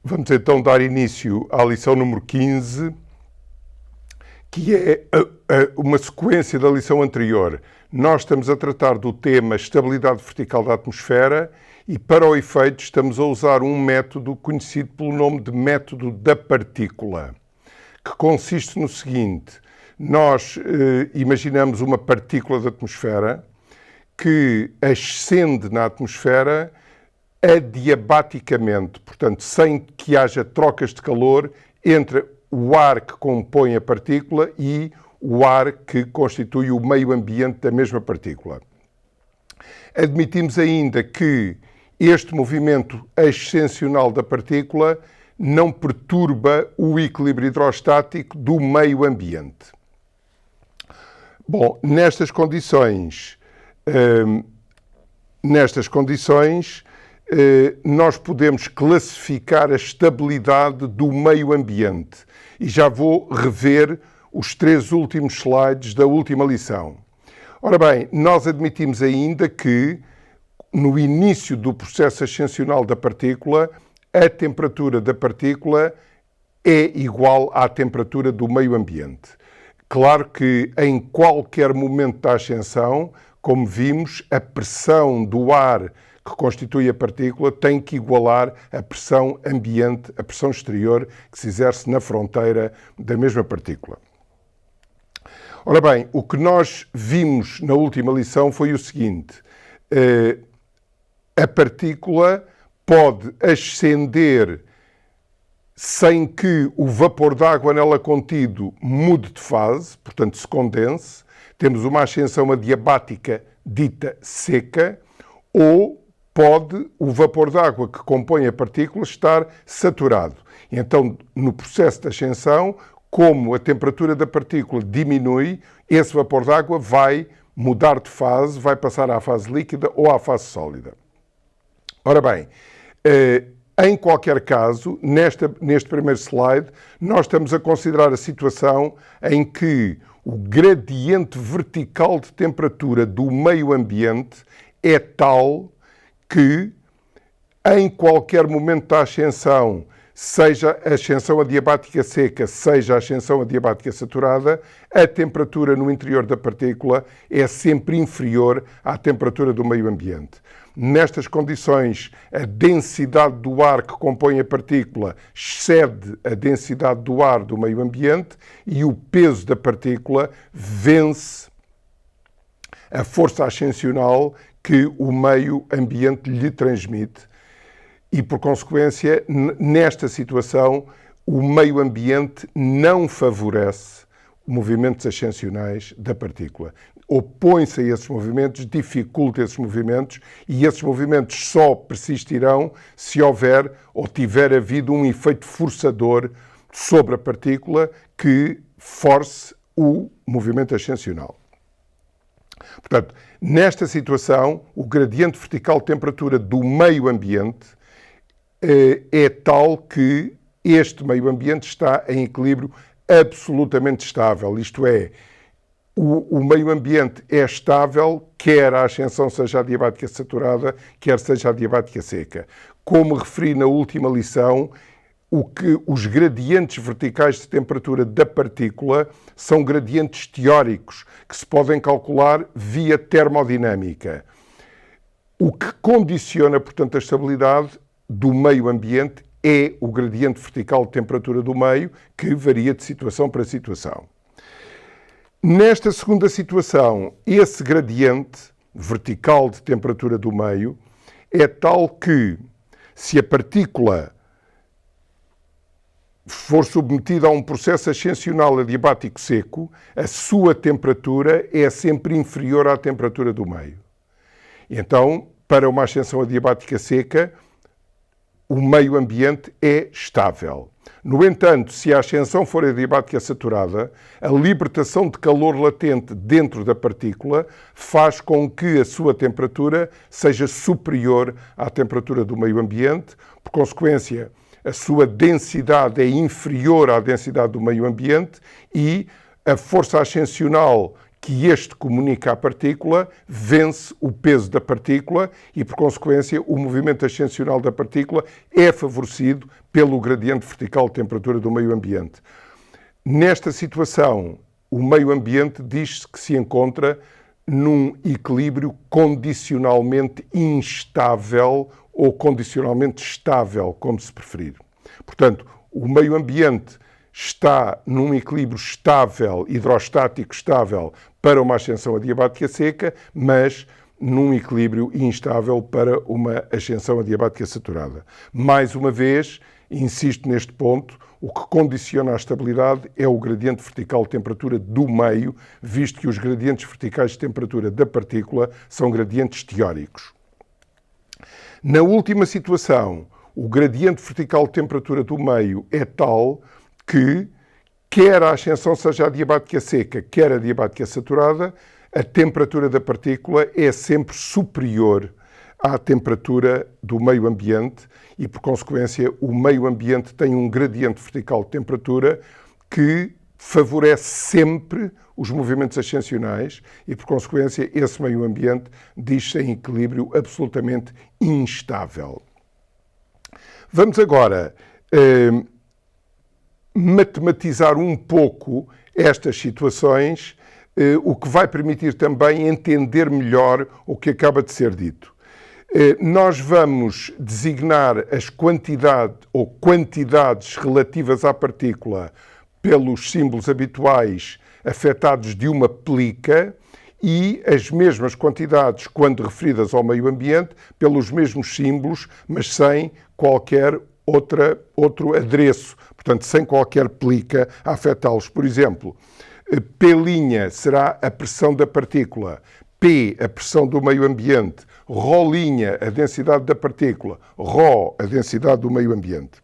Vamos então dar início à lição número 15, que é uma sequência da lição anterior. Nós estamos a tratar do tema estabilidade vertical da atmosfera e, para o efeito, estamos a usar um método conhecido pelo nome de método da partícula, que consiste no seguinte: nós imaginamos uma partícula da atmosfera que ascende na atmosfera adiabaticamente, portanto, sem que haja trocas de calor entre o ar que compõe a partícula e o ar que constitui o meio ambiente da mesma partícula. Admitimos ainda que este movimento ascensional da partícula não perturba o equilíbrio hidrostático do meio ambiente. Bom, nestas condições, nós podemos classificar a estabilidade do meio ambiente. E já vou rever os 3 últimos slides da última lição. Ora bem, nós admitimos ainda que, no início do processo ascensional da partícula, a temperatura da partícula é igual à temperatura do meio ambiente. Claro que em qualquer momento da ascensão, como vimos, a pressão do ar que constitui a partícula tem que igualar a pressão ambiente, a pressão exterior que se exerce na fronteira da mesma partícula. Ora bem, o que nós vimos na última lição foi o seguinte: a partícula pode ascender sem que o vapor d'água nela contido mude de fase, portanto se condense. Temos uma ascensão adiabática dita seca, ou pode o vapor d'água que compõe a partícula estar saturado. Então, no processo de ascensão, como a temperatura da partícula diminui, esse vapor d'água vai mudar de fase, vai passar à fase líquida ou à fase sólida. Ora bem, em qualquer caso, neste primeiro slide, nós estamos a considerar a situação em que o gradiente vertical de temperatura do meio ambiente é tal que, em qualquer momento da ascensão, seja a ascensão adiabática seca, seja a ascensão adiabática saturada, a temperatura no interior da partícula é sempre inferior à temperatura do meio ambiente. Nestas condições, a densidade do ar que compõe a partícula excede a densidade do ar do meio ambiente e o peso da partícula vence a força ascensional que o meio ambiente lhe transmite. E, por consequência, nesta situação, o meio ambiente não favorece movimentos ascensionais da partícula. Opõe-se a esses movimentos, dificulta esses movimentos, e esses movimentos só persistirão se houver ou tiver havido um efeito forçador sobre a partícula que force o movimento ascensional. Portanto, nesta situação, o gradiente vertical de temperatura do meio ambiente é tal que este meio ambiente está em equilíbrio absolutamente estável. Isto é, o meio ambiente é estável, quer a ascensão seja adiabática saturada, quer seja adiabática seca. Como referi na última lição, os gradientes verticais de temperatura da partícula são gradientes teóricos que se podem calcular via termodinâmica. O que condiciona, portanto, a estabilidade do meio ambiente é o gradiente vertical de temperatura do meio, que varia de situação para situação. Nesta segunda situação, esse gradiente vertical de temperatura do meio é tal que, se a partícula for submetida a um processo ascensional adiabático seco, a sua temperatura é sempre inferior à temperatura do meio. Então, para uma ascensão adiabática seca, o meio ambiente é estável. No entanto, se a ascensão for adiabática saturada, a libertação de calor latente dentro da partícula faz com que a sua temperatura seja superior à temperatura do meio ambiente. Por consequência, a sua densidade é inferior à densidade do meio ambiente e a força ascensional que este comunica à partícula vence o peso da partícula e, por consequência, o movimento ascensional da partícula é favorecido pelo gradiente vertical de temperatura do meio ambiente. Nesta situação, o meio ambiente diz-se que se encontra num equilíbrio condicionalmente instável ou condicionalmente estável, como se preferir. Portanto, o meio ambiente está num equilíbrio estável, hidrostático estável, para uma ascensão adiabática seca, mas num equilíbrio instável para uma ascensão adiabática saturada. Mais uma vez, insisto neste ponto, o que condiciona a estabilidade é o gradiente vertical de temperatura do meio, visto que os gradientes verticais de temperatura da partícula são gradientes teóricos. Na última situação, o gradiente vertical de temperatura do meio é tal que, quer a ascensão seja adiabática seca, quer adiabática saturada, a temperatura da partícula é sempre superior à temperatura do meio ambiente e, por consequência, o meio ambiente tem um gradiente vertical de temperatura que favorece sempre os movimentos ascensionais e, por consequência, esse meio ambiente diz-se em equilíbrio absolutamente instável. Vamos agora matematizar um pouco estas situações, o que vai permitir também entender melhor o que acaba de ser dito. Nós vamos designar as quantidades ou quantidades relativas à partícula pelos símbolos habituais afetados de uma plica e as mesmas quantidades, quando referidas ao meio ambiente, pelos mesmos símbolos, mas sem qualquer outro adereço, portanto, sem qualquer plica a afetá-los. Por exemplo, P' será a pressão da partícula, P, a pressão do meio ambiente, Ρ', a densidade da partícula, Rho, a densidade do meio ambiente.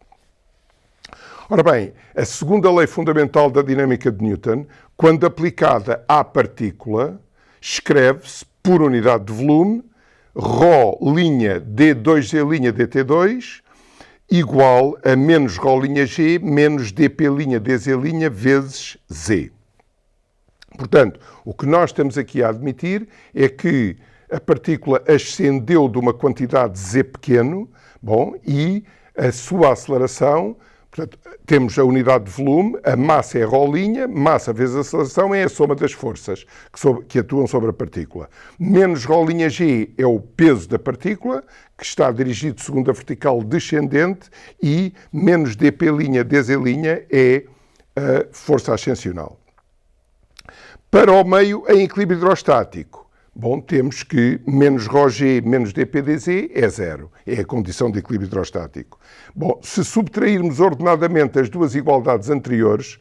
Ora bem, a segunda lei fundamental da dinâmica de Newton, quando aplicada à partícula, escreve-se por unidade de volume, Rho' d2g' dt2 igual a menos R'g menos dP''dz' vezes z. Portanto, o que nós estamos aqui a admitir é que a partícula ascendeu de uma quantidade z pequeno, e a sua aceleração, portanto, temos a unidade de volume, a massa é R'L, massa vezes a aceleração é a soma das forças que atuam sobre a partícula. Menos R'G é o peso da partícula, que está dirigido segundo a vertical descendente, e menos dP''dz' é a força ascensional. Para o meio em equilíbrio hidrostático, temos que menos Ρg menos dP/dz é zero. É a condição de equilíbrio hidrostático. Se subtrairmos ordenadamente as duas igualdades anteriores,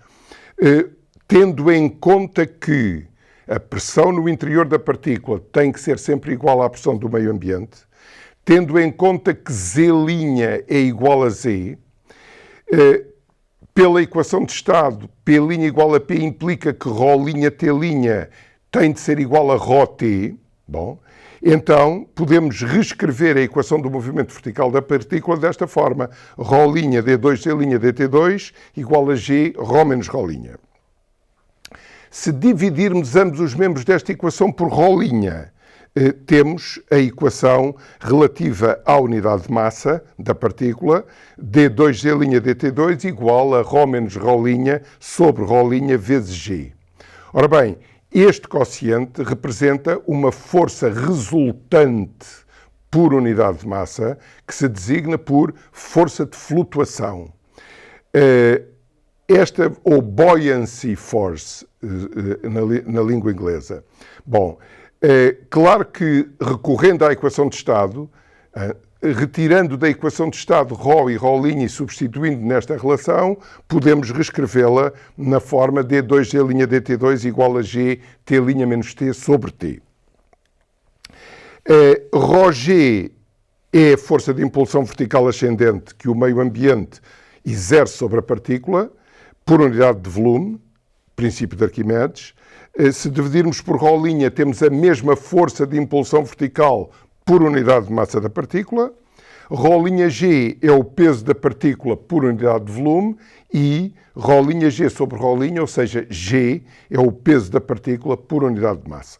tendo em conta que a pressão no interior da partícula tem que ser sempre igual à pressão do meio ambiente, tendo em conta que Z' é igual a Z, pela equação de estado, P' igual a P implica que R'T' tem de ser igual a Ρt. Então podemos reescrever a equação do movimento vertical da partícula desta forma. R'D2 D dt2 igual a G Rho menos R'L. Se dividirmos ambos os membros desta equação por R'L, temos a equação relativa à unidade de massa da partícula, D2G' dt2 igual a Rho menos R'L sobre R'L vezes G. Ora bem, este quociente representa uma força resultante por unidade de massa que se designa por força de flutuação. Esta, ou buoyancy force, na língua inglesa. Claro que, recorrendo à equação de estado, retirando da equação de estado Rho e R'L e substituindo nesta relação, podemos reescrevê-la na forma D2G' dt2 igual a G T' menos T sobre T. Ρg é a força de impulsão vertical ascendente que o meio ambiente exerce sobre a partícula por unidade de volume, princípio de Arquimedes. Se dividirmos por R'L, temos a mesma força de impulsão vertical por unidade de massa da partícula. Ρ'G é o peso da partícula por unidade de volume e R'G sobre R'L, ou seja, G é o peso da partícula por unidade de massa.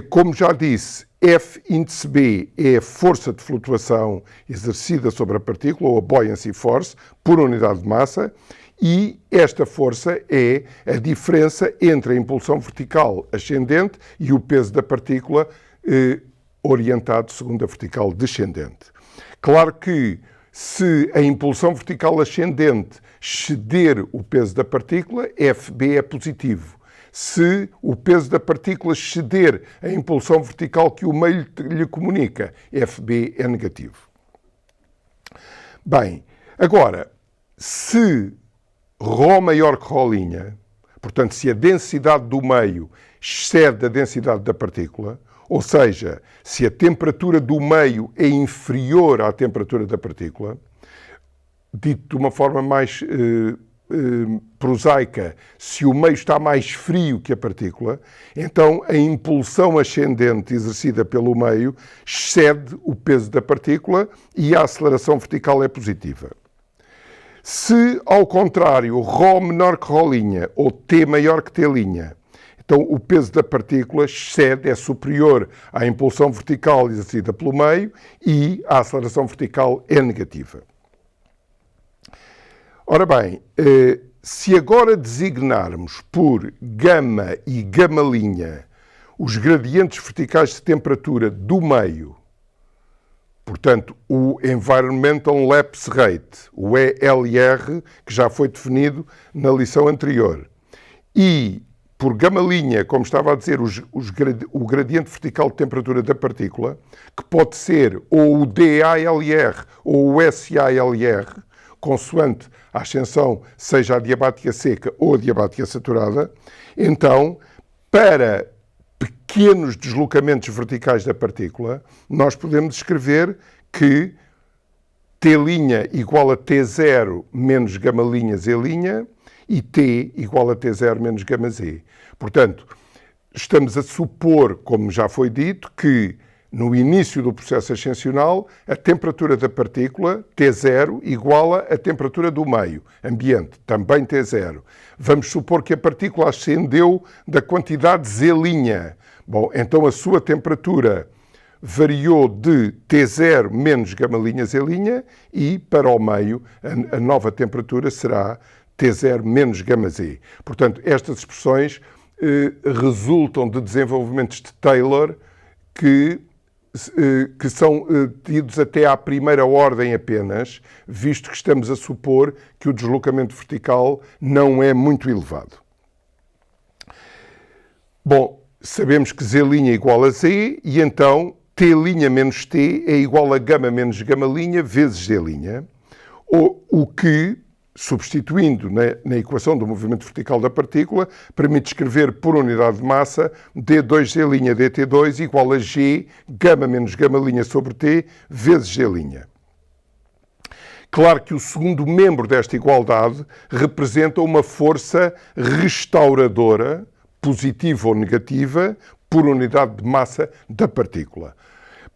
Como já disse, F índice B é a força de flutuação exercida sobre a partícula, ou a buoyancy force, por unidade de massa, e esta força é a diferença entre a impulsão vertical ascendente e o peso da partícula orientado segundo a vertical descendente. Claro que se a impulsão vertical ascendente exceder o peso da partícula, Fb é positivo. Se o peso da partícula exceder a impulsão vertical que o meio lhe comunica, Fb é negativo. Bem, agora, se Rho maior que R'L, portanto, se a densidade do meio excede a densidade da partícula, ou seja, se a temperatura do meio é inferior à temperatura da partícula, dito de uma forma mais prosaica, se o meio está mais frio que a partícula, então a impulsão ascendente exercida pelo meio excede o peso da partícula e a aceleração vertical é positiva. Se, ao contrário, Rho menor que R'L ou T maior que T', então o peso da partícula excede, é superior à impulsão vertical exercida pelo meio e a aceleração vertical é negativa. Ora bem, se agora designarmos por gama e gama' os gradientes verticais de temperatura do meio, portanto, o Environmental Lapse Rate, o ELR, que já foi definido na lição anterior, e por gama', como estava a dizer, o gradiente vertical de temperatura da partícula, que pode ser ou o DALR ou o SALR, consoante a ascensão seja adiabática seca ou adiabática saturada, então, para pequenos deslocamentos verticais da partícula, nós podemos escrever que T' igual a T0 menos gama' Z' e T igual a T0 menos gama Z. Portanto, estamos a supor, como já foi dito, que no início do processo ascensional, a temperatura da partícula, T0, iguala a temperatura do meio, ambiente, também T0. Vamos supor que a partícula ascendeu da quantidade Z'. Bom, então a sua temperatura variou de T0 menos gama' Z' e, para o meio, a nova temperatura será T0 menos gama Z. Portanto, estas expressões resultam de desenvolvimentos de Taylor que são tidos até à primeira ordem apenas, visto que estamos a supor que o deslocamento vertical não é muito elevado. Bom, sabemos que Z' é igual a Z e então T' menos T é igual a gama menos gama' vezes Z', o que, substituindo na equação do movimento vertical da partícula, permite escrever por unidade de massa D2Z' dt2 igual a G, gama menos gama' sobre T, vezes G'. Claro que o segundo membro desta igualdade representa uma força restauradora, positiva ou negativa, por unidade de massa da partícula.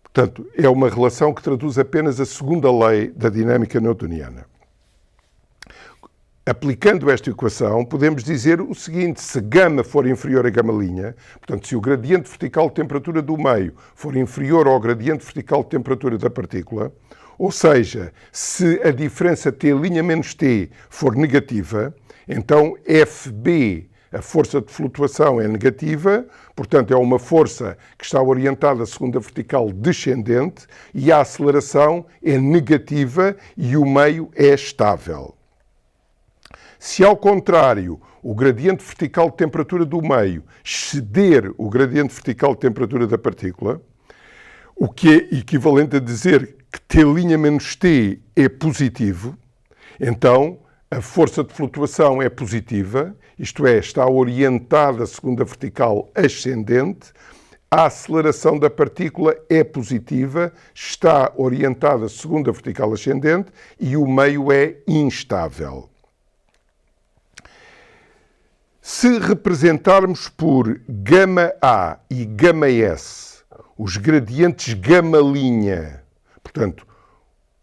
Portanto, é uma relação que traduz apenas a segunda lei da dinâmica newtoniana. Aplicando esta equação, podemos dizer o seguinte: se gama for inferior a gama', portanto, se o gradiente vertical de temperatura do meio for inferior ao gradiente vertical de temperatura da partícula, ou seja, se a diferença T' menos T for negativa, então Fb, a força de flutuação, é negativa, portanto, é uma força que está orientada segundo a vertical descendente e a aceleração é negativa e o meio é estável. Se, ao contrário, o gradiente vertical de temperatura do meio exceder o gradiente vertical de temperatura da partícula, o que é equivalente a dizer que T' menos T é positivo, então a força de flutuação é positiva, isto é, está orientada segundo a vertical ascendente, a aceleração da partícula é positiva, está orientada segundo a vertical ascendente e o meio é instável. Se representarmos por γA e γS os gradientes γ', portanto,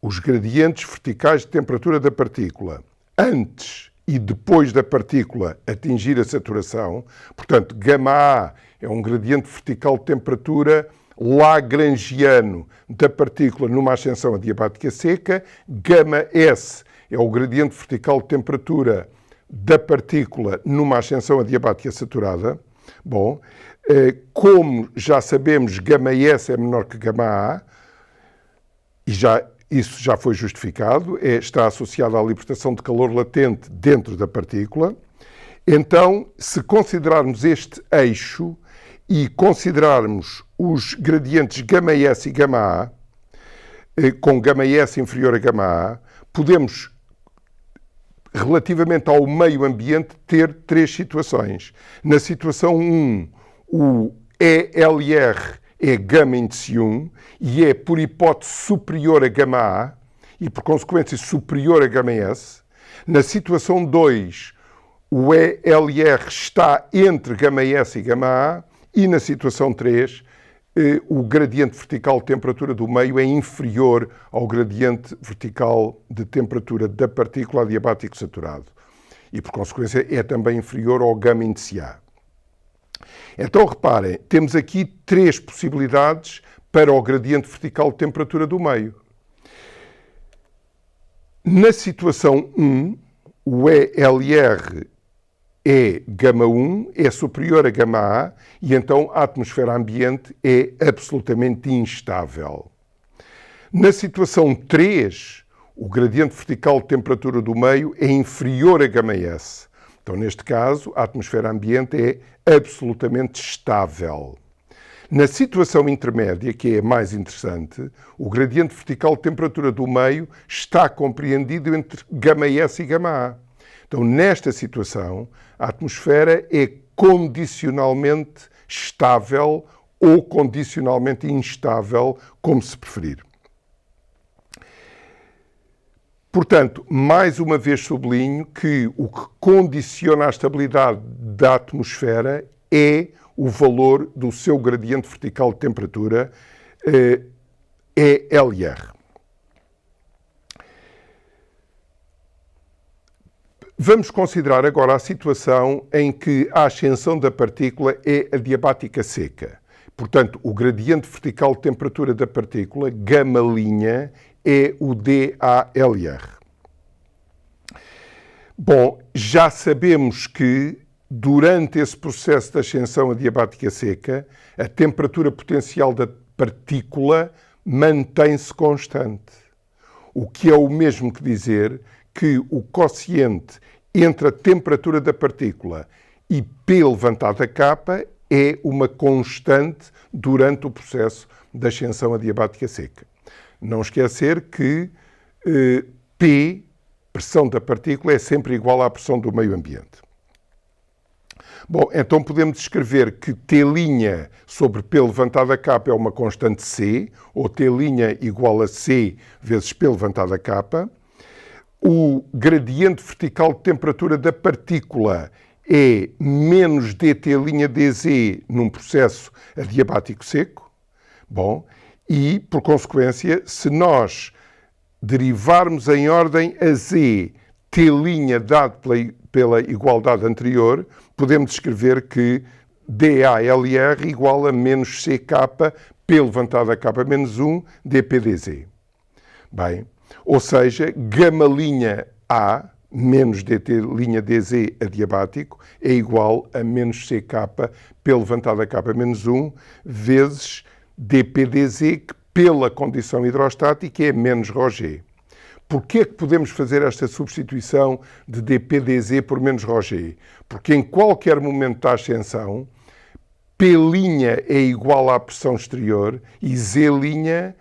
os gradientes verticais de temperatura da partícula antes e depois da partícula atingir a saturação. Portanto, γA é um gradiente vertical de temperatura lagrangiano da partícula numa ascensão adiabática seca. γS é o gradiente vertical de temperatura da partícula numa ascensão adiabática saturada. Bom, como já sabemos, γS é menor que γA, e isso já foi justificado, está associado à libertação de calor latente dentro da partícula. Então, se considerarmos este eixo e considerarmos os gradientes γS e γA, com γS inferior a γA, podemos, relativamente ao meio ambiente, ter três situações. Na situação 1, o ELR é γ índice 1 e é, por hipótese, superior a γA e, por consequência, superior a γS. Na situação 2, o ELR está entre γS e γA e, na situação 3, o gradiente vertical de temperatura do meio é inferior ao gradiente vertical de temperatura da partícula adiabático saturado e, por consequência, é também inferior ao γ índice A. Então, reparem, temos aqui três possibilidades para o gradiente vertical de temperatura do meio. Na situação 1, o ELR é γ1, é superior a γA, e então a atmosfera ambiente é absolutamente instável. Na situação 3, o gradiente vertical de temperatura do meio é inferior a γS. Então, neste caso, a atmosfera ambiente é absolutamente estável. Na situação intermédia, que é a mais interessante, o gradiente vertical de temperatura do meio está compreendido entre γS e γA. Então, nesta situação, a atmosfera é condicionalmente estável ou condicionalmente instável, como se preferir. Portanto, mais uma vez sublinho que o que condiciona a estabilidade da atmosfera é o valor do seu gradiente vertical de temperatura, ELR. Vamos considerar agora a situação em que a ascensão da partícula é adiabática seca. Portanto, o gradiente vertical de temperatura da partícula, γ', é o DALR. Bom, já sabemos que durante esse processo de ascensão adiabática seca, a temperatura potencial da partícula mantém-se constante. O que é o mesmo que dizer que o quociente entre a temperatura da partícula e P elevado a K é uma constante durante o processo de ascensão adiabática seca. Não esquecer que P, pressão da partícula, é sempre igual à pressão do meio ambiente. Bom, então podemos escrever que T' sobre P levantado a K é uma constante C, ou T' igual a C vezes P levantado a K. O gradiente vertical de temperatura da partícula é menos dT' dz num processo adiabático seco. Bom, e, por consequência, se nós derivarmos em ordem a Z T' dado pela igualdade anterior, podemos escrever que DALR igual a menos CK P levantado a K menos 1 dPdz. Bem, ou seja, γ' menos dT' dz adiabático é igual a menos CK P levantado a K menos 1 vezes dPdz, que pela condição hidrostática é menos ρg. Porquê é que podemos fazer esta substituição de dPdz por menos ρg? Porque em qualquer momento da ascensão, P' é igual à pressão exterior e Z'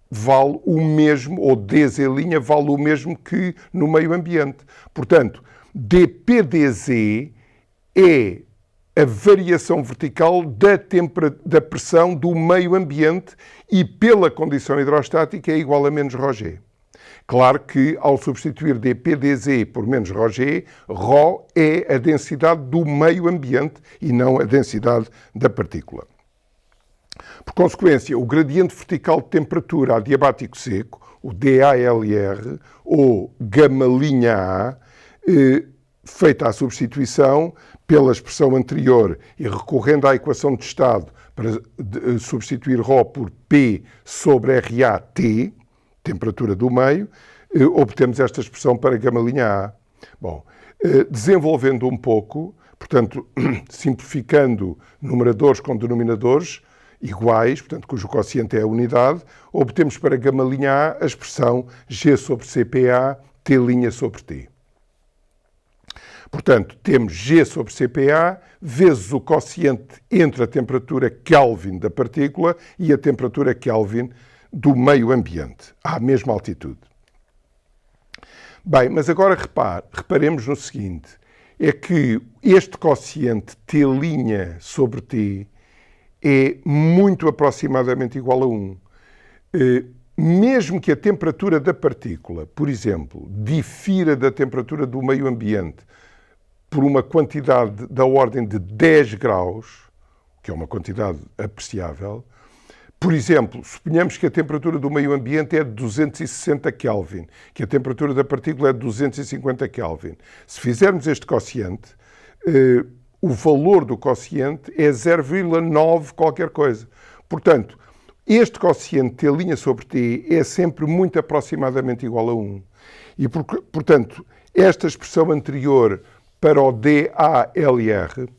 vale o mesmo, ou dz' vale o mesmo que no meio ambiente. Portanto, dPdz é a variação vertical da pressão do meio ambiente e, pela condição hidrostática, é igual a menos ρg. Claro que, ao substituir dPdz por menos ρg, ρ é a densidade do meio ambiente e não a densidade da partícula. Por consequência, o gradiente vertical de temperatura adiabático seco, o DALR, ou γ'A, feita a substituição pela expressão anterior e recorrendo à equação de estado para substituir ρ por P sobre RAT, temperatura do meio, obtemos esta expressão para γ'A. Bom, desenvolvendo um pouco, portanto, simplificando numeradores com denominadores iguais, portanto, cujo quociente é a unidade, obtemos para γA a expressão G sobre CPA, T' sobre T. Portanto, temos G sobre CPA vezes o quociente entre a temperatura Kelvin da partícula e a temperatura Kelvin do meio ambiente, à mesma altitude. Bem, mas agora reparemos no seguinte, é que este quociente T' sobre T é muito aproximadamente igual a 1. Mesmo que a temperatura da partícula, por exemplo, difira da temperatura do meio ambiente por uma quantidade da ordem de 10 graus, que é uma quantidade apreciável, por exemplo, suponhamos que a temperatura do meio ambiente é de 260 Kelvin, que a temperatura da partícula é de 250 Kelvin. Se fizermos este quociente, o valor do quociente é 0,9 qualquer coisa. Portanto, este quociente T' sobre T é sempre muito aproximadamente igual a 1. E, portanto, esta expressão anterior para o DALR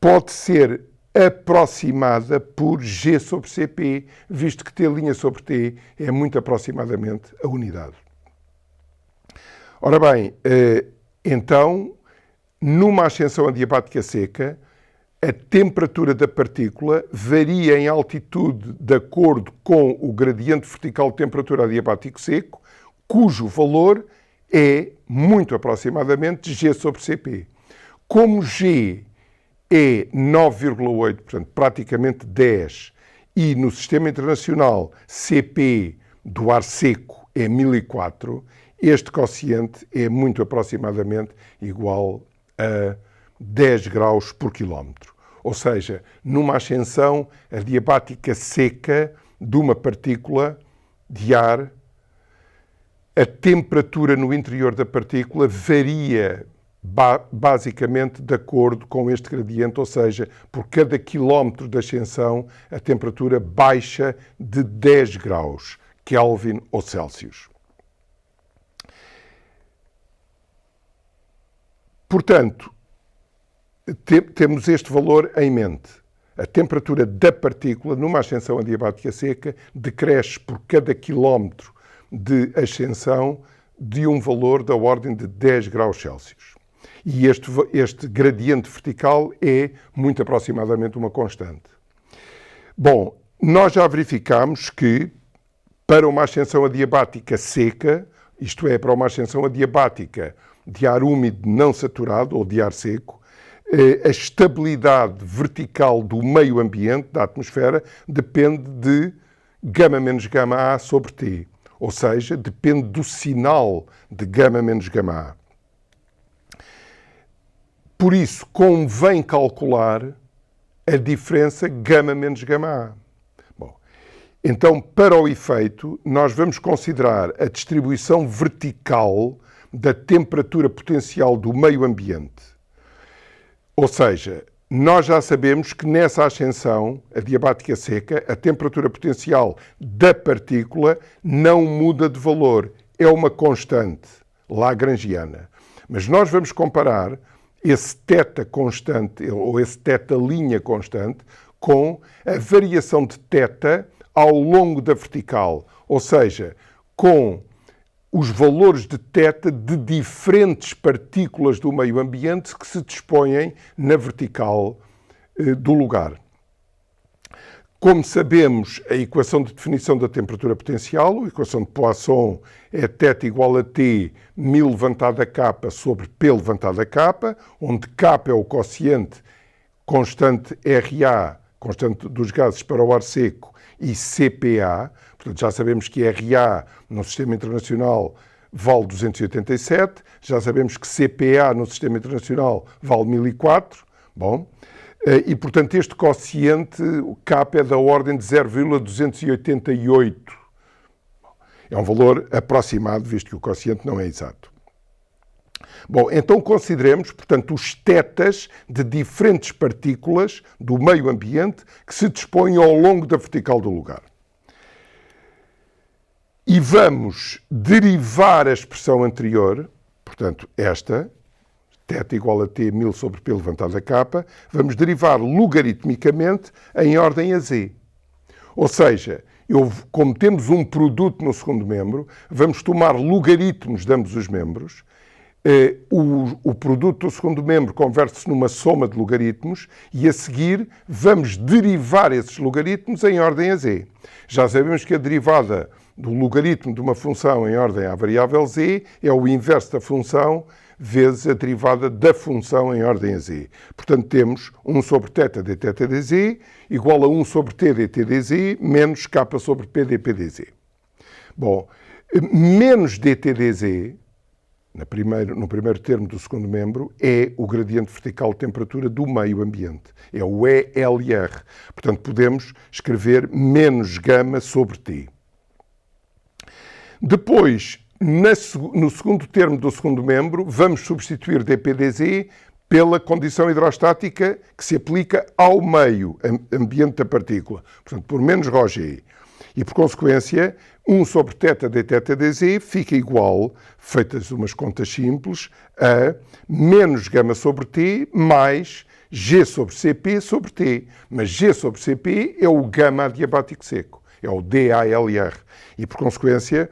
pode ser aproximada por G sobre CP, visto que T' sobre T é muito aproximadamente a unidade. Ora bem, então, numa ascensão adiabática seca, a temperatura da partícula varia em altitude de acordo com o gradiente vertical de temperatura adiabático seco, cujo valor é muito aproximadamente G sobre CP. Como G é 9,8, portanto, praticamente 10, e no sistema internacional CP do ar seco é 1004, este quociente é muito aproximadamente igual a 10 graus por quilómetro. Ou seja, numa ascensão adiabática seca de uma partícula de ar, a temperatura no interior da partícula varia basicamente de acordo com este gradiente, ou seja, por cada quilómetro de ascensão, a temperatura baixa de 10 graus, Kelvin ou Celsius. Portanto, temos este valor em mente. A temperatura da partícula, numa ascensão adiabática seca, decresce por cada quilómetro de ascensão de um valor da ordem de 10 graus Celsius. E este gradiente vertical é muito aproximadamente uma constante. Bom, nós já verificamos que para uma ascensão adiabática seca, isto é, para uma ascensão adiabática de ar úmido não saturado ou de ar seco, a estabilidade vertical do meio ambiente, da atmosfera, depende de γ menos γA sobre T. Ou seja, depende do sinal de γ menos γA. Por isso, convém calcular a diferença γ menos γA. Bom, então, para o efeito, nós vamos considerar a distribuição vertical da temperatura potencial do meio ambiente. Ou seja, nós já sabemos que nessa ascensão adiabática seca, a temperatura potencial da partícula não muda de valor, é uma constante lagrangiana. Mas nós vamos comparar esse θ constante, ou esse θ' constante, com a variação de θ ao longo da vertical, ou seja, com os valores de θ de diferentes partículas do meio ambiente que se dispõem na vertical do lugar. Como sabemos, a equação de definição da temperatura potencial, a equação de Poisson, é θ igual a T, μ levantado a K sobre P levantado a K, onde K é o quociente constante RA, constante dos gases para o ar seco, e CPA, portanto já sabemos que RA no sistema internacional vale 287, já sabemos que CPA no sistema internacional vale 1004, bom, e portanto este quociente, o K é da ordem de 0,288. É um valor aproximado, visto que o quociente não é exato. Bom, então consideremos, portanto, os tetas de diferentes partículas do meio ambiente que se dispõem ao longo da vertical do lugar. E vamos derivar a expressão anterior, portanto, esta, θ igual a t 1000 sobre p levantado a k, vamos derivar logaritmicamente em ordem a z. Ou seja, como temos um produto no segundo membro, vamos tomar logaritmos de ambos os membros. O produto do segundo membro converte-se numa soma de logaritmos e, a seguir, vamos derivar esses logaritmos em ordem a z. Já sabemos que a derivada do logaritmo de uma função em ordem à variável z é o inverso da função vezes a derivada da função em ordem a z. Portanto, temos 1 sobre θ dθ dz igual a 1 sobre t dt dz menos k sobre p dp dz. Bom, menos dt dz, no primeiro termo do segundo membro, é o gradiente vertical de temperatura do meio ambiente. É o ELR. Portanto, podemos escrever menos gama sobre t. Depois, no segundo termo do segundo membro, vamos substituir dp dz pela condição hidrostática que se aplica ao meio ambiente da partícula. Portanto, por menos ρg. E, por consequência, 1 sobre θ dθ dz fica igual, feitas umas contas simples, a menos gama sobre t mais g sobre cp sobre t. Mas g sobre cp é o gama adiabático seco, é o DALR. E, por consequência,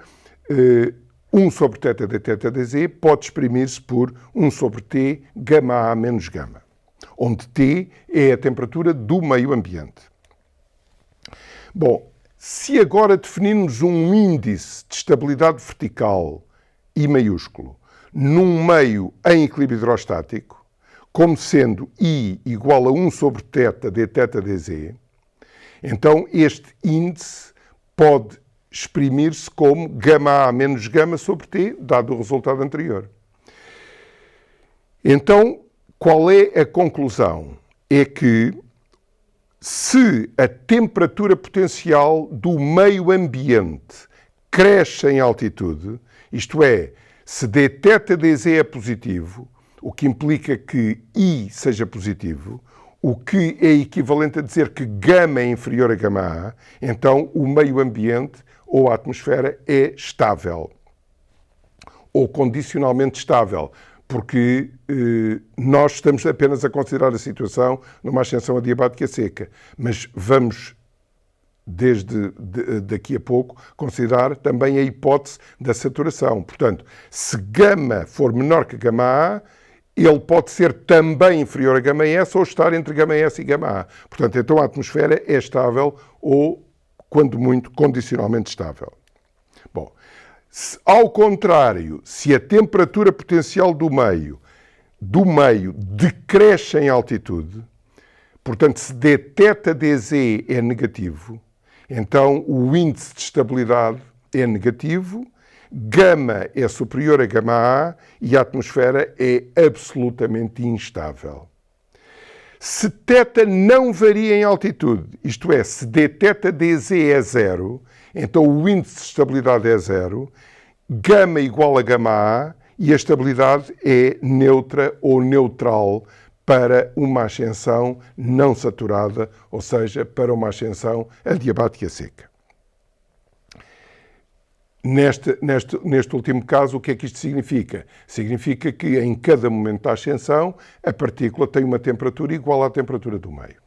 1 sobre θ dθ dz pode exprimir-se por 1 sobre t gama A menos gama, onde t é a temperatura do meio ambiente. Bom, se agora definirmos um índice de estabilidade vertical, I maiúsculo, num meio em equilíbrio hidrostático, como sendo I igual a 1 sobre θ dθ dz, então este índice pode exprimir-se como gama A menos gama sobre T, dado o resultado anterior. Então, qual é a conclusão? É que se a temperatura potencial do meio ambiente cresce em altitude, isto é, se dθ dz é positivo, o que implica que I seja positivo, o que é equivalente a dizer que gama é inferior a gama A, então o meio ambiente ou a atmosfera é estável, ou condicionalmente estável, porque nós estamos apenas a considerar a situação numa ascensão adiabática seca, mas vamos, daqui a pouco, considerar também a hipótese da saturação. Portanto, se gama for menor que gama A, ele pode ser também inferior a gama S ou estar entre gama S e gama A. Portanto, então a atmosfera é estável ou, quando muito, condicionalmente estável. Bom, ao contrário, se a temperatura potencial do meio decresce em altitude, portanto, se dθ dz é negativo, então o índice de estabilidade é negativo, gama é superior a gama A e a atmosfera é absolutamente instável. Se θ não varia em altitude, isto é, se dθ dz é zero, então o índice de estabilidade é zero, gama igual a gama A e a estabilidade é neutra ou neutral para uma ascensão não saturada, ou seja, para uma ascensão adiabática seca. Neste último caso, o que é que isto significa? Significa que em cada momento da ascensão a partícula tem uma temperatura igual à temperatura do meio.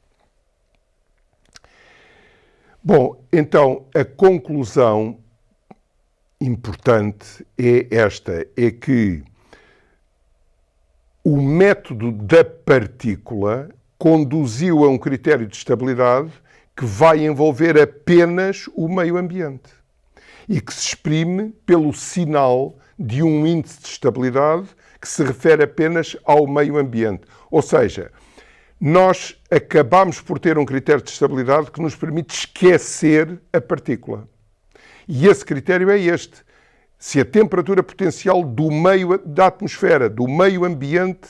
Bom, então a conclusão importante é esta, é que o método da partícula conduziu a um critério de estabilidade que vai envolver apenas o meio ambiente e que se exprime pelo sinal de um índice de estabilidade que se refere apenas ao meio ambiente. Ou seja, nós acabamos por ter um critério de estabilidade que nos permite esquecer a partícula. E esse critério é este. Se a temperatura potencial do meio da atmosfera, do meio ambiente,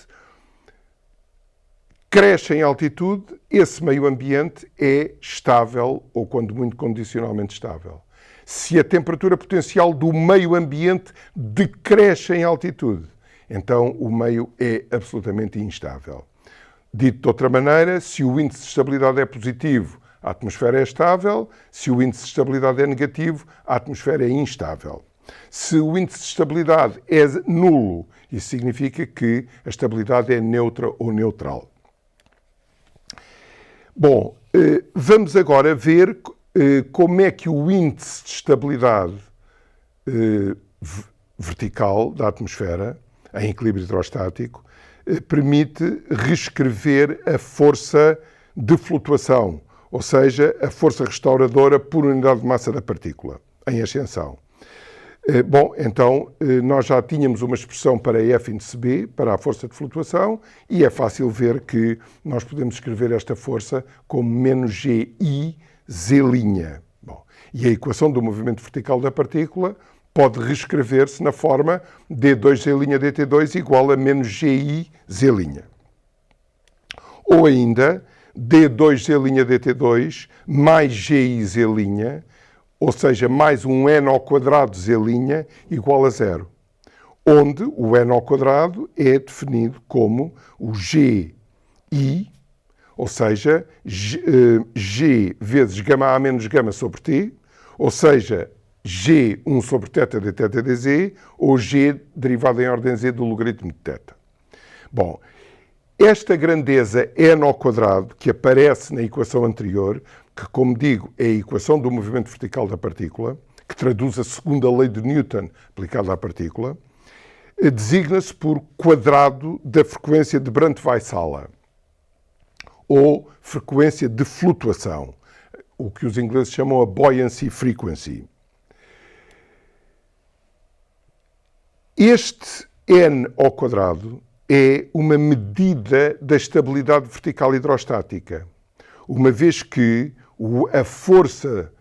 cresce em altitude, esse meio ambiente é estável ou, quando muito, condicionalmente estável. se a temperatura potencial do meio ambiente decresce em altitude. Então, o meio é absolutamente instável. Dito de outra maneira, se o índice de estabilidade é positivo, a atmosfera é estável. Se o índice de estabilidade é negativo, a atmosfera é instável. Se o índice de estabilidade é nulo, isso significa que a estabilidade é neutra ou neutral. Bom, vamos agora ver como é que o índice de estabilidade vertical da atmosfera, em equilíbrio hidrostático, permite reescrever a força de flutuação, ou seja, a força restauradora por unidade de massa da partícula, em ascensão. Bom, então, nós já tính'amos uma expressão para F índice B, para a força de flutuação, e é fácil ver que nós podemos escrever esta força como menos GI Z'. Bom, e a equação do movimento vertical da partícula pode reescrever-se na forma D2Z' dt2 igual a menos GI Z'. Ou ainda, D2Z' dt2 mais GI Z', ou seja, mais um n ao quadrado Z' igual a zero, onde o n ao quadrado é definido como o GI, ou seja, G vezes gama A menos gama sobre T, ou seja, G1 sobre θ de θ dz, ou G derivado em ordem Z do logaritmo de θ. Bom, esta grandeza n ao quadrado, que aparece na equação anterior, que, como digo, é a equação do movimento vertical da partícula, que traduz a segunda lei de Newton aplicada à partícula, designa-se por quadrado da frequência de Brandtweissala, ou frequência de flutuação, o que os ingleses chamam a buoyancy frequency. Este n ao quadrado é uma medida da estabilidade vertical hidrostática, uma vez que a força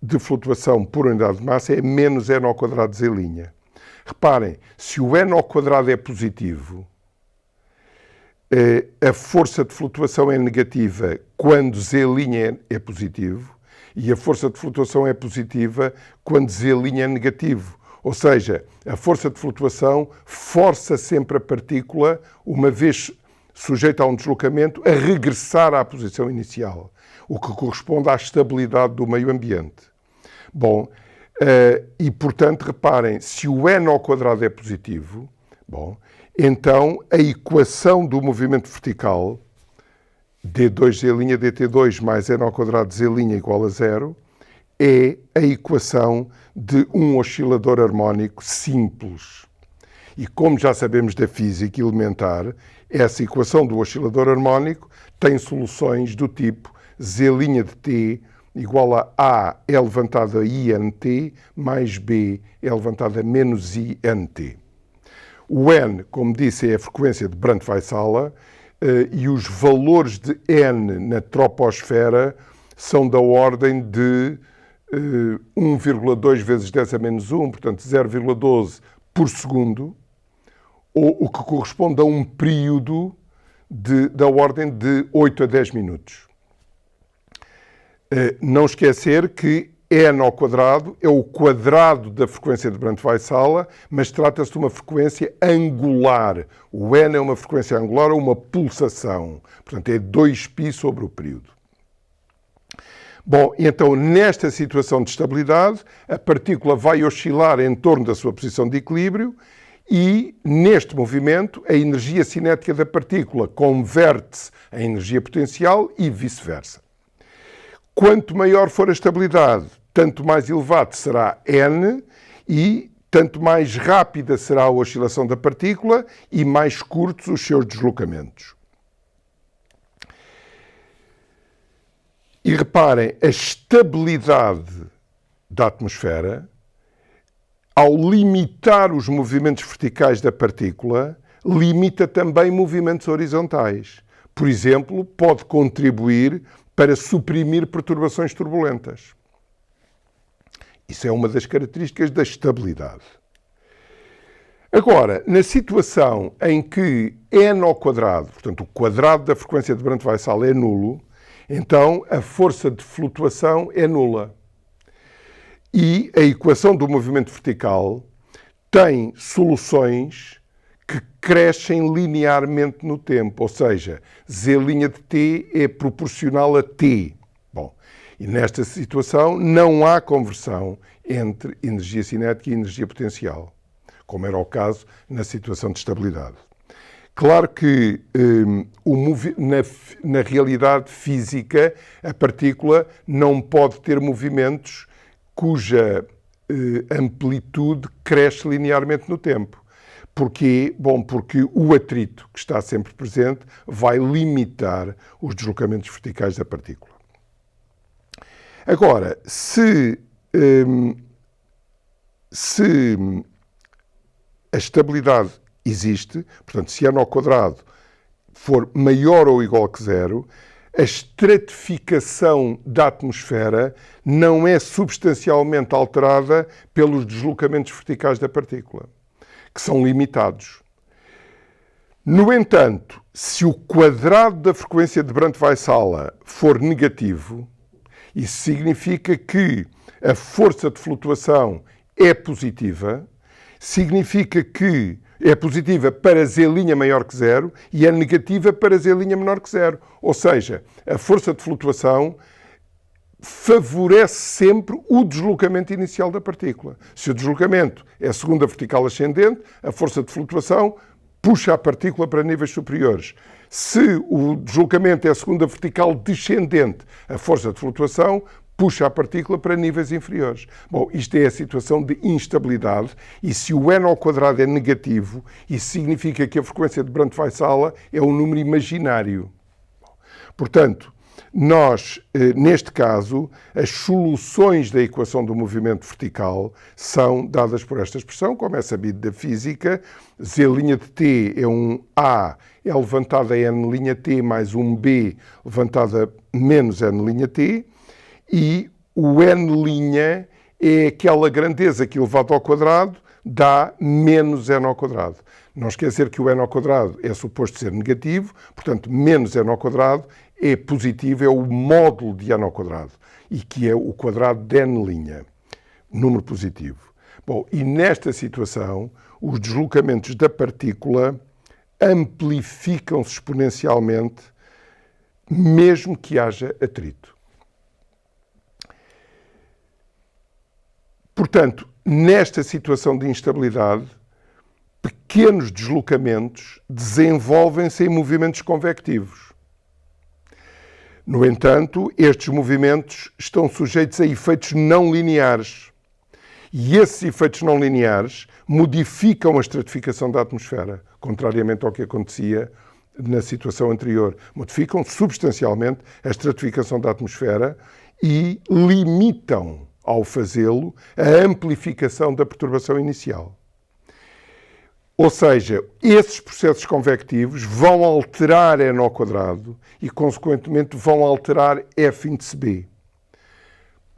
de flutuação por unidade de massa é menos n ao quadrado Z'. Reparem, se o n ao quadrado é positivo, a força de flutuação é negativa quando Z' é positivo, e a força de flutuação é positiva quando Z' é negativo. Ou seja, a força de flutuação força sempre a partícula, uma vez sujeita a um deslocamento, a regressar à posição inicial, o que corresponde à estabilidade do meio ambiente. Bom, e portanto, reparem, se o n ao quadrado é positivo, bom, então a equação do movimento vertical, D2Z' dt2 mais n ao quadrado Z' igual a zero, é a equação de um oscilador harmónico simples. E como já sabemos da física elementar, essa equação do oscilador harmónico tem soluções do tipo Z' de t igual a elevantada a INT mais B elevantada a menos INT. O n, como disse, é a frequência de Brandtweissala e os valores de n na troposfera são da ordem de 1,2 vezes 10 a menos 1, portanto 0,12 por segundo, o que corresponde a um período da ordem de 8 a 10 minutos. Não esquecer que n ao quadrado é o quadrado da frequência de Brandtweissala, mas trata-se de uma frequência angular. O n é uma frequência angular ou uma pulsação. Portanto, é 2π sobre o período. Bom, então, nesta situação de estabilidade, a partícula vai oscilar em torno da sua posição de equilíbrio e, neste movimento, a energia cinética da partícula converte-se em energia potencial e vice-versa. Quanto maior for a estabilidade, tanto mais elevado será n e tanto mais rápida será a oscilação da partícula e mais curtos os seus deslocamentos. E reparem, a estabilidade da atmosfera, ao limitar os movimentos verticais da partícula, limita também movimentos horizontais. Por exemplo, pode contribuir para suprimir perturbações turbulentas. Isso é uma das características da estabilidade. Agora, na situação em que n ao quadrado, portanto, o quadrado da frequência de Brandtweissala é nulo, então a força de flutuação é nula. E a equação do movimento vertical tem soluções que crescem linearmente no tempo, ou seja, z' de t é proporcional a t. Bom, e nesta situação não há conversão entre energia cinética e energia potencial, como era o caso na situação de estabilidade. Claro que na realidade física a partícula não pode ter movimentos cuja amplitude cresce linearmente no tempo. Porquê? Bom, porque o atrito que está sempre presente vai limitar os deslocamentos verticais da partícula. Agora, se a estabilidade existe, portanto, se n ao quadrado for maior ou igual que zero, a estratificação da atmosfera não é substancialmente alterada pelos deslocamentos verticais da partícula, que são limitados. No entanto, se o quadrado da frequência de Brandt-Weissala for negativo, isso significa que a força de flutuação é positiva, significa que é positiva para z' maior que zero e é negativa para z' menor que zero. Ou seja, a força de flutuação favorece sempre o deslocamento inicial da partícula. Se o deslocamento é a segunda vertical ascendente, a força de flutuação puxa a partícula para níveis superiores. Se o deslocamento é a segunda vertical descendente, a força de flutuação puxa a partícula para níveis inferiores. Bom, isto é a situação de instabilidade e se o n ao quadrado é negativo, isso significa que a frequência de Brandt-Weissala é um número imaginário. Portanto, nós, neste caso, as soluções da equação do movimento vertical são dadas por esta expressão, como é sabido da física. Z' de t é um A elevantado a n' mais um B levantado a menos n' e o n' é aquela grandeza que elevado ao quadrado dá menos n ao quadrado. Não esquecer que o n ao quadrado é suposto ser negativo, portanto, menos n ao quadrado é positivo, é o módulo de n ao quadrado, e que é o quadrado de n', número positivo. Bom, e nesta situação, os deslocamentos da partícula amplificam-se exponencialmente, mesmo que haja atrito. Portanto, nesta situação de instabilidade, pequenos deslocamentos desenvolvem-se em movimentos convectivos. No entanto, estes movimentos estão sujeitos a efeitos não lineares. E esses efeitos não lineares modificam a estratificação da atmosfera, contrariamente ao que acontecia na situação anterior. Modificam substancialmente a estratificação da atmosfera e limitam, ao fazê-lo, a amplificação da perturbação inicial. Ou seja, esses processos convectivos vão alterar n ao quadrado e, consequentemente, vão alterar f índice b.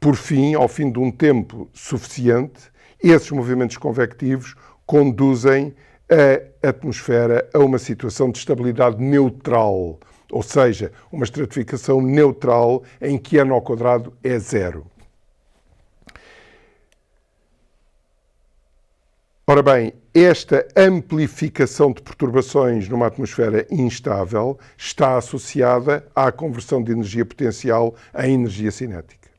Por fim, ao fim de um tempo suficiente, esses movimentos convectivos conduzem a atmosfera a uma situação de estabilidade neutral, ou seja, uma estratificação neutral em que n ao quadrado é zero. Ora bem, esta amplificação de perturbações numa atmosfera instável está associada à conversão de energia potencial em energia cinética.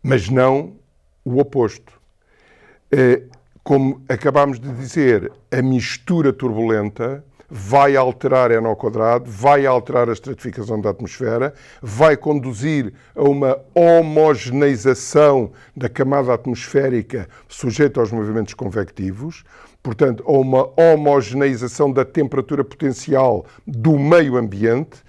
Mas não o oposto. Como acabámos de dizer, a mistura turbulenta vai alterar n ao quadrado, vai alterar a estratificação da atmosfera, vai conduzir a uma homogeneização da camada atmosférica sujeita aos movimentos convectivos, portanto, a uma homogeneização da temperatura potencial do meio ambiente,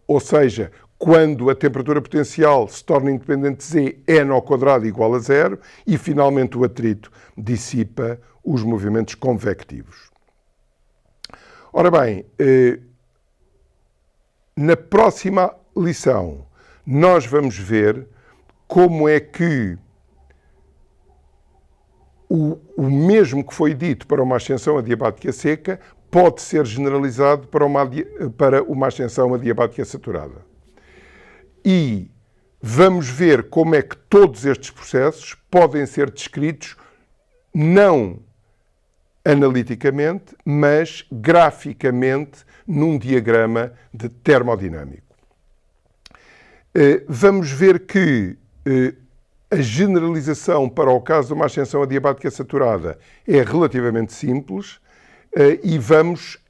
ou seja, quando a temperatura potencial se torna independente de Z, n ao quadrado igual a zero, e finalmente o atrito dissipa os movimentos convectivos. Ora bem, na próxima lição nós vamos ver como é que o mesmo que foi dito para uma ascensão adiabática seca pode ser generalizado para uma ascensão adiabática saturada. E Vamos ver como é que todos estes processos podem ser descritos não analiticamente, mas graficamente num diagrama de termodinâmico. Vamos ver que a generalização para o caso de uma ascensão adiabática saturada é relativamente simples e vamos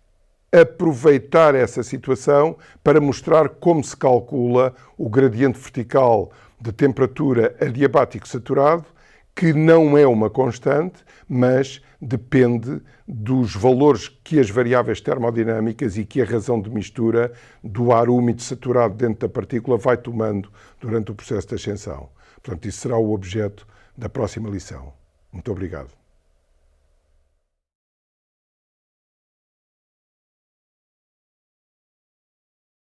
aproveitar essa situação para mostrar como se calcula o gradiente vertical de temperatura adiabático saturado, que não é uma constante, mas depende dos valores que as variáveis termodinâmicas e que a razão de mistura do ar úmido saturado dentro da partícula vai tomando durante o processo de ascensão. Portanto, isso será o objeto da próxima lição. Muito obrigado.